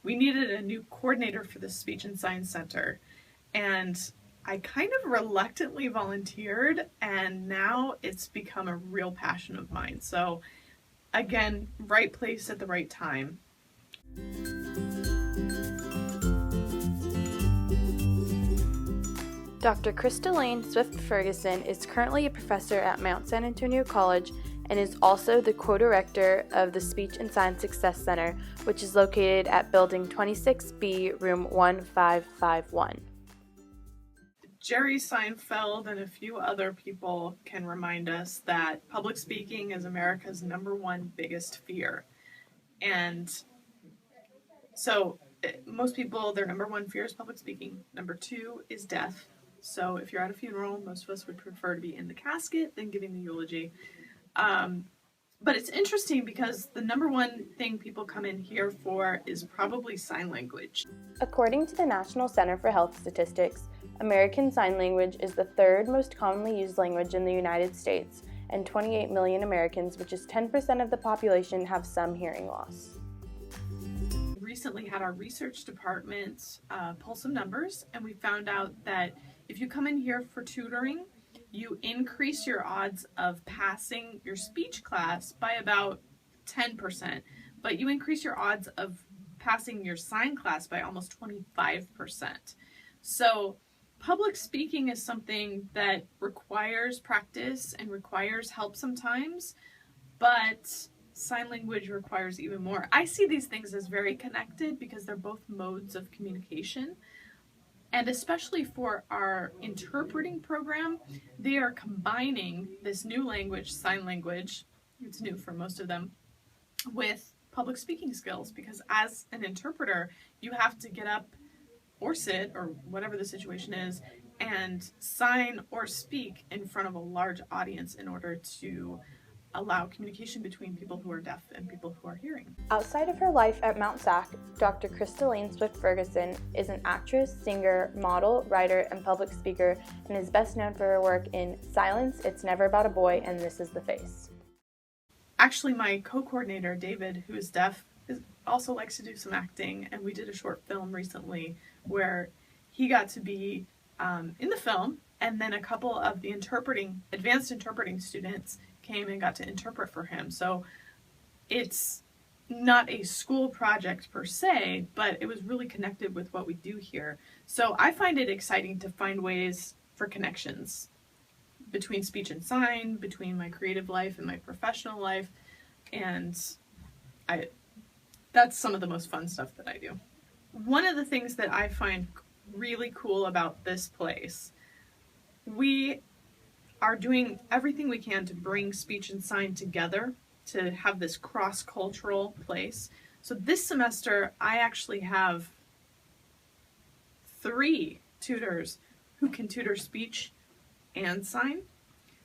we needed a new coordinator for the Speech and Science Center. And I kind of reluctantly volunteered, and now it's become a real passion of mine. So again, right place at the right time. Dr. Crystalline Swift Ferguson is currently a professor at Mount San Antonio College and is also the co-director of the Speech and Science Success Center, which is located at Building 26B, Room 1551. Jerry Seinfeld and a few other people can remind us that public speaking is America's #1 biggest fear. And so most people, their #1 fear is public speaking. #2 is death. So if you're at a funeral, most of us would prefer to be in the casket than giving the eulogy. But it's interesting because the #1 thing people come in here for is probably sign language. According to the National Center for Health Statistics, American Sign Language is the third most commonly used language in the United States, and 28 million Americans, which is 10% of the population, have some hearing loss. We recently had our research department pull some numbers, and we found out that if you come in here for tutoring, you increase your odds of passing your speech class by about 10%, but you increase your odds of passing your sign class by almost 25%. So public speaking is something that requires practice and requires help sometimes, but sign language requires even more. I see these things as very connected because they're both modes of communication. And especially for our interpreting program, they are combining this new language, sign language, it's new for most of them, with public speaking skills, because as an interpreter, you have to get up or sit, or whatever the situation is, and sign or speak in front of a large audience in order to allow communication between people who are deaf and people who are hearing. Outside of her life at Mount SAC, Dr. Crystalline Swift Ferguson is an actress, singer, model, writer, and public speaker, and is best known for her work in Silence, It's Never About a Boy, and This Is the Face. Actually, my co-coordinator, David, who is deaf, also likes to do some acting, and we did a short film recently where he got to be in the film, and then a couple of the advanced interpreting students came and got to interpret for him. So it's not a school project per se, but it was really connected with what we do here. So I find it exciting to find ways for connections between speech and sign, between my creative life and my professional life, and that's some of the most fun stuff that I do. One of the things that I find really cool about this place, we are doing everything we can to bring speech and sign together to have this cross-cultural place. So this semester, I actually have 3 tutors who can tutor speech and sign.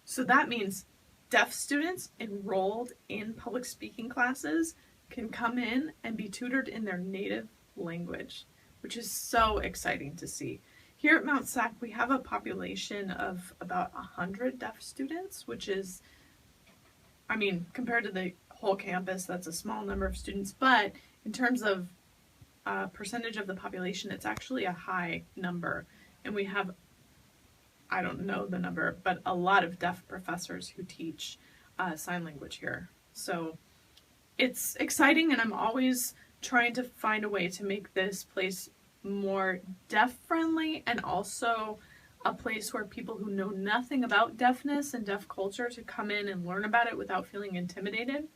So that means deaf students enrolled in public speaking classes can come in and be tutored in their native language, which is so exciting to see. Here at Mount SAC, we have a population of about 100 deaf students, which is, I mean, compared to the whole campus, that's a small number of students, but in terms of percentage of the population, it's actually a high number. And we have, I don't know the number, but a lot of deaf professors who teach sign language here. So it's exciting, and I'm always trying to find a way to make this place more deaf friendly, and also a place where people who know nothing about deafness and deaf culture to come in and learn about it without feeling intimidated.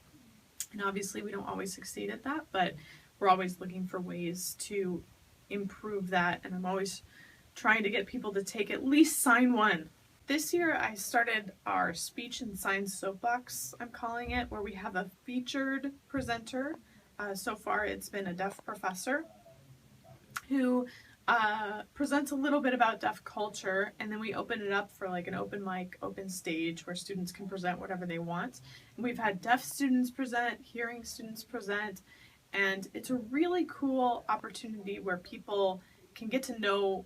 And obviously we don't always succeed at that, but we're always looking for ways to improve that, and I'm always trying to get people to take at least Sign 1. This year I started our Speech and Sign Soapbox, I'm calling it, where we have a featured presenter. So far it's been a deaf professor who presents a little bit about deaf culture, and then we open it up for like an open mic, open stage where students can present whatever they want. And we've had deaf students present, hearing students present, and it's a really cool opportunity where people can get to know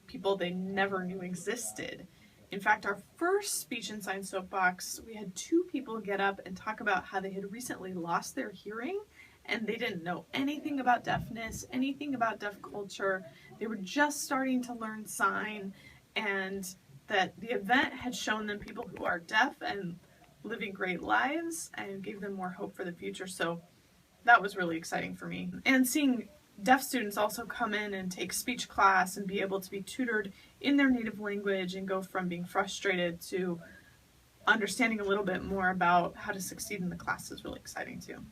people they never knew existed. In fact, our first Speech and Sign Soapbox, we had 2 people get up and talk about how they had recently lost their hearing and they didn't know anything about deafness, anything about deaf culture. They were just starting to learn sign, and that the event had shown them people who are deaf and living great lives and gave them more hope for the future. So that was really exciting for me. And seeing deaf students also come in and take speech class and be able to be tutored in their native language and go from being frustrated to understanding a little bit more about how to succeed in the class is really exciting too.